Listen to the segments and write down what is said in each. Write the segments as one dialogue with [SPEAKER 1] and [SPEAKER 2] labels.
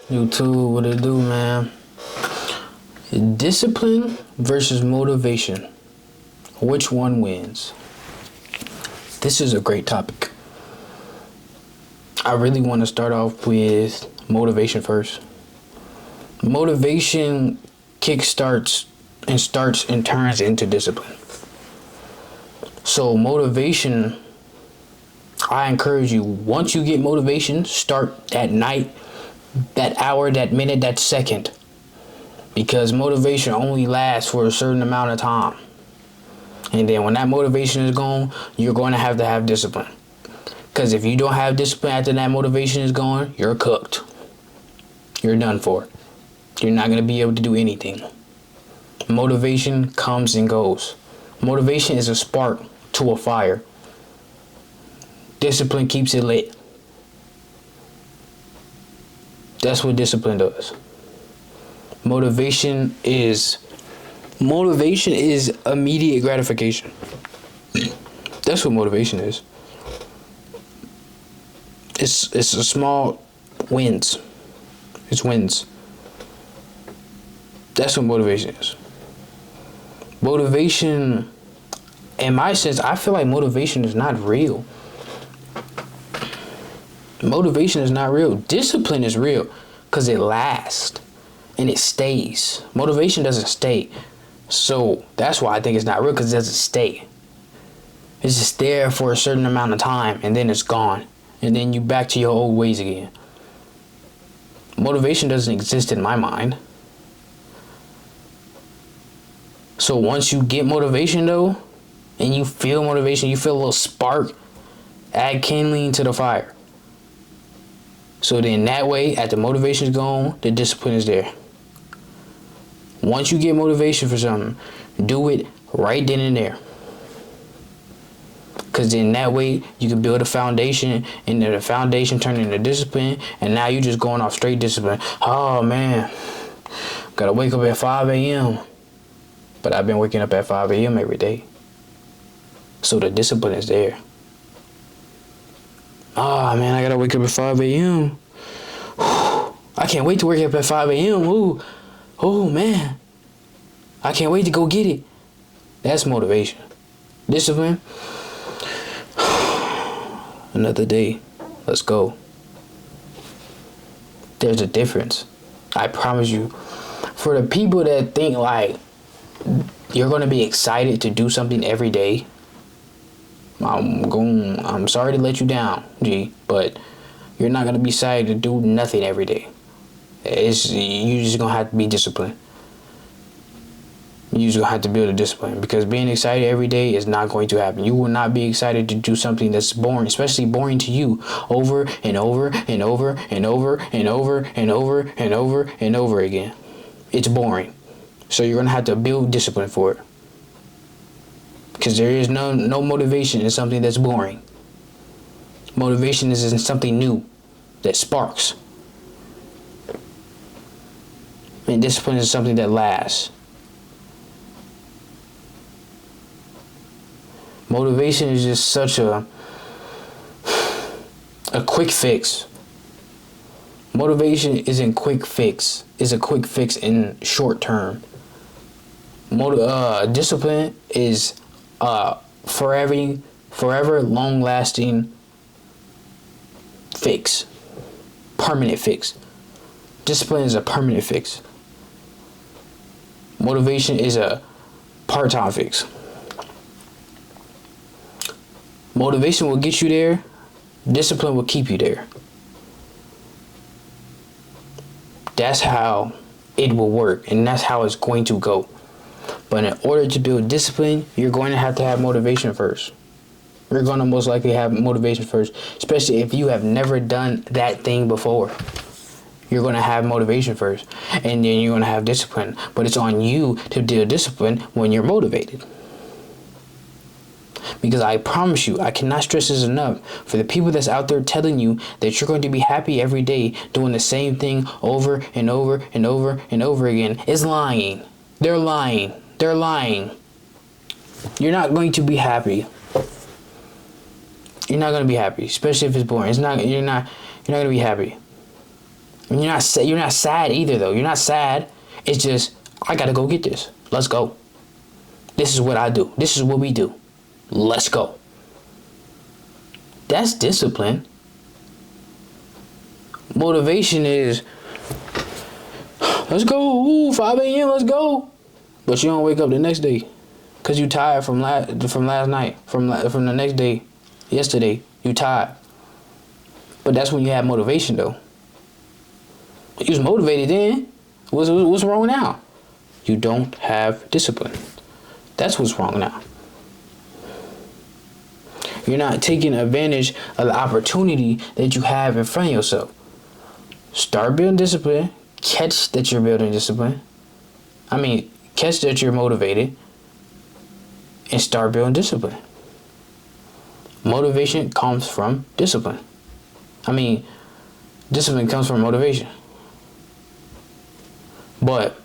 [SPEAKER 1] YouTube, what it do, man? Discipline versus motivation. Which one wins? This is a great topic. I really want to start off with motivation first. Motivation kickstarts and turns into discipline. So motivation, I encourage you, once you get motivation, start that night, that hour, that minute, that second. Because motivation only lasts for a certain amount of time. And then when that motivation is gone, you're going to have discipline. Because if you don't have discipline after that motivation is gone, you're cooked. You're done for. You're not going to be able to do anything. Motivation comes and goes. Motivation is a spark to a fire. Discipline keeps it lit. That's what discipline does. Motivation is immediate gratification. That's what motivation is. It's a small wins. It's wins. That's what motivation is. Motivation, in my sense, I feel like motivation is not real. Motivation is not real. Discipline is real because it lasts and it stays. Motivation doesn't stay. So that's why I think it's not real, because it doesn't stay. It's just there for a certain amount of time and then it's gone. And then you back to your old ways again. Motivation doesn't exist in my mind. So once you get motivation though, and you feel motivation, you feel a little spark, add kindling to the fire. So then that way, after motivation is gone, the discipline is there. Once you get motivation for something, do it right then and there. Because then that way, you can build a foundation, and then the foundation turn into discipline, and now you just going off straight discipline. Oh man, gotta wake up at 5 a.m. But I've been waking up at 5 a.m. every day. So the discipline is there. Oh man, I gotta wake up at 5 a.m. I can't wait to wake up at 5 a.m. Ooh. Oh man. I can't wait to go get it. That's motivation. Discipline. Another day. Let's go. There's a difference. I promise you. For the people that think like you're gonna be excited to do something every day, I'm sorry to let you down, G, but you're not gonna be excited to do nothing every day. You just gonna have to be disciplined. You just gonna have to build a discipline, because being excited every day is not going to happen. You will not be excited to do something that's boring, especially boring to you, over and over and over and over and over and over and over and over again. It's boring. So you're gonna have to build discipline for it. Because there is no motivation in something that's boring. Motivation is in something new that sparks. And discipline is something that lasts. Motivation is just such a quick fix. Motivation isn't quick fix. It's a quick fix in short term. Discipline is forever long lasting fix. Permanent fix. Discipline is a permanent fix. Motivation is a part-time fix. Motivation will get you there. Discipline will keep you there. That's how it will work, and that's how it's going to go. But in order to build discipline, you're going to have motivation first. You're going to most likely have motivation first, especially if you have never done that thing before. You're going to have motivation first, and then you're going to have discipline. But it's on you to build discipline when you're motivated. Because I promise you, I cannot stress this enough, for the people that's out there telling you that you're going to be happy every day doing the same thing over and over and over and over again is lying. They're lying. They're lying. You're not going to be happy. You're not going to be happy, especially if it's boring. You're not going to be happy. And you're not sad either though. You're not sad. It's just, I gotta go get this. Let's go. This is what I do. This is what we do. Let's go. That's discipline. Motivation is, let's go. Ooh, 5 a.m. Let's go. But you don't wake up the next day because you tired from last night, from the next day, yesterday. You tired. But that's when you have motivation though. You was motivated then. What's wrong now? You don't have discipline. That's what's wrong now. You're not taking advantage of the opportunity that you have in front of yourself. Start building discipline. Catch that you're building discipline. Catch that you're motivated. And start building discipline. Motivation comes from discipline. Discipline comes from motivation. But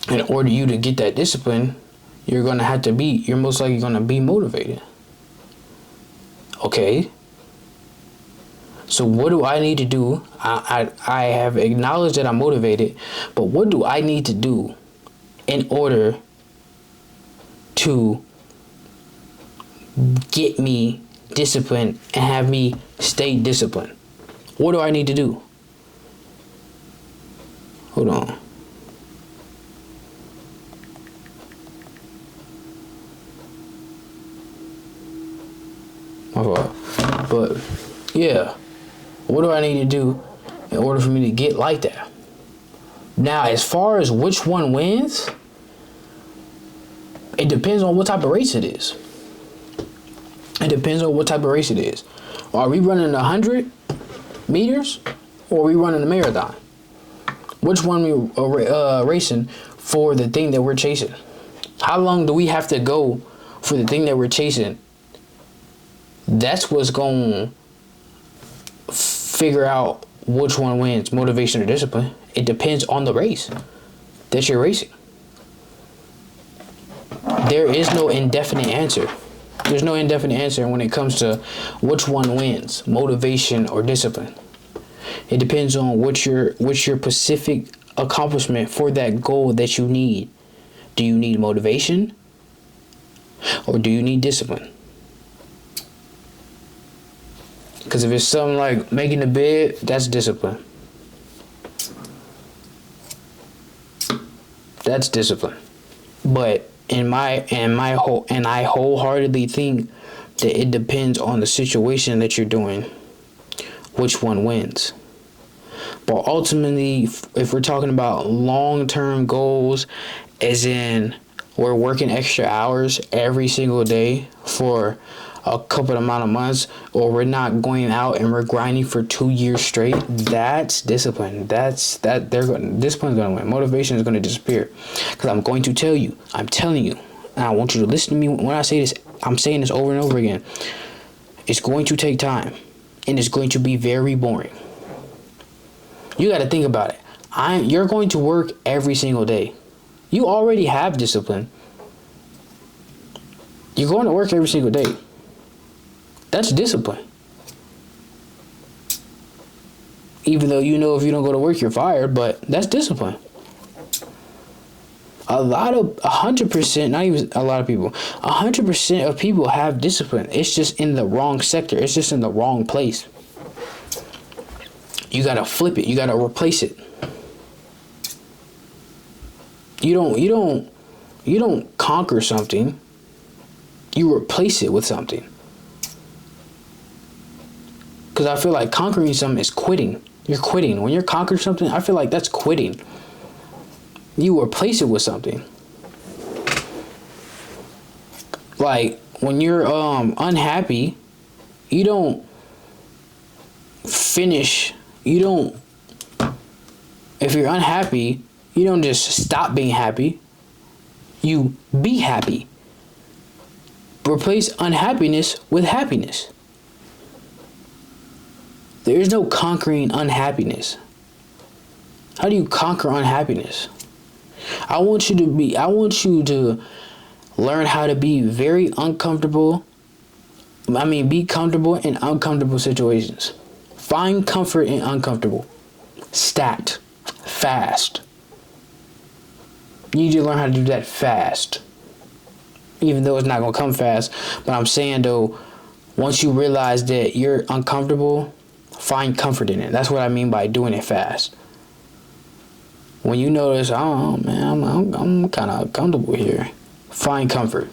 [SPEAKER 1] in order you to get that discipline, you're most likely going to be motivated. Okay. So what do I need to do? I have acknowledged that I'm motivated, but what do I need to do in order to get me disciplined and have me stay disciplined? What do I need to do? Hold on. My fault. But yeah, what do I need to do in order for me to get like that? Now, as far as which one wins, it depends on what type of race it is. It depends on what type of race it is. Are we running 100 meters or are we running a marathon? Which one we are racing for the thing that we're chasing? How long do we have to go for the thing that we're chasing? That's what's going to figure out which one wins, motivation or discipline. It depends on the race that you're racing. There is no indefinite answer. There's no indefinite answer when it comes to which one wins, motivation or discipline. It depends on what's your specific accomplishment for that goal that you need. Do you need motivation or do you need discipline? Because if it's something like making the bed, that's discipline. That's discipline. But I wholeheartedly think that it depends on the situation that you're doing, which one wins. But ultimately, if we're talking about long-term goals, as in we're working extra hours every single day for a couple amount of months, or we're not going out and we're grinding for 2 years straight, that's discipline. Discipline's going to win. Motivation is going to disappear. Because I'm going to tell you, I'm telling you, and I want you to listen to me when I say this. I'm saying this over and over again. It's going to take time, and it's going to be very boring. You got to think about it. You're going to work every single day. You already have discipline. You're going to work every single day. That's discipline. Even though you know if you don't go to work, you're fired, but that's discipline. 100%, not even a lot of people, 100% of people have discipline. It's just in the wrong sector. It's just in the wrong place. You gotta flip it. You gotta replace it. You don't conquer something. You replace it with something. Because I feel like conquering something is quitting. You're quitting. When you're conquering something, I feel like that's quitting. You replace it with something. Like when you're unhappy, you don't finish. If you're unhappy, you don't just stop being happy. You be happy. Replace unhappiness with happiness. There is no conquering unhappiness. How do you conquer unhappiness? I want you to learn how to be very uncomfortable. Be comfortable in uncomfortable situations. Find comfort in uncomfortable. stacked, fast. You need to learn how to do that fast. Even though it's not going to come fast. But I'm saying, though, once you realize that you're uncomfortable, find comfort in it. That's what I mean by doing it fast. When you notice, oh man, I'm kind of uncomfortable here, find comfort.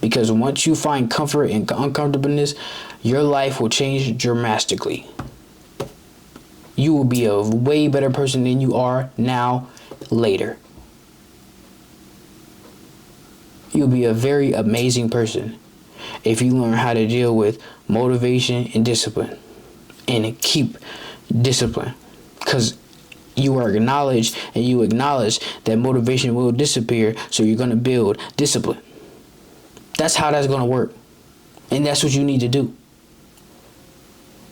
[SPEAKER 1] Because once you find comfort in uncomfortableness, your life will change dramatically. You will be a way better person than you are now, later. You'll be a very amazing person if you learn how to deal with motivation and discipline. And keep discipline. Because you are acknowledged and you acknowledge that motivation will disappear, so you're going to build discipline. That's how that's going to work. And that's what you need to do.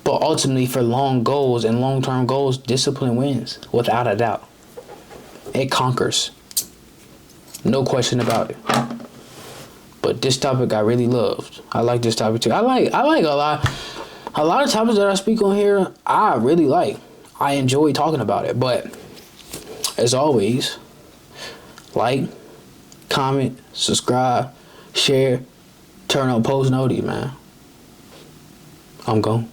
[SPEAKER 1] But ultimately, for long goals and long-term goals, discipline wins, without a doubt. It conquers. No question about it. But this topic I really loved. I like this topic too. I like a lot of topics that I speak on here, I really like. I enjoy talking about it. But as always, like, comment, subscribe, share, turn on post notifications, man. I'm gone.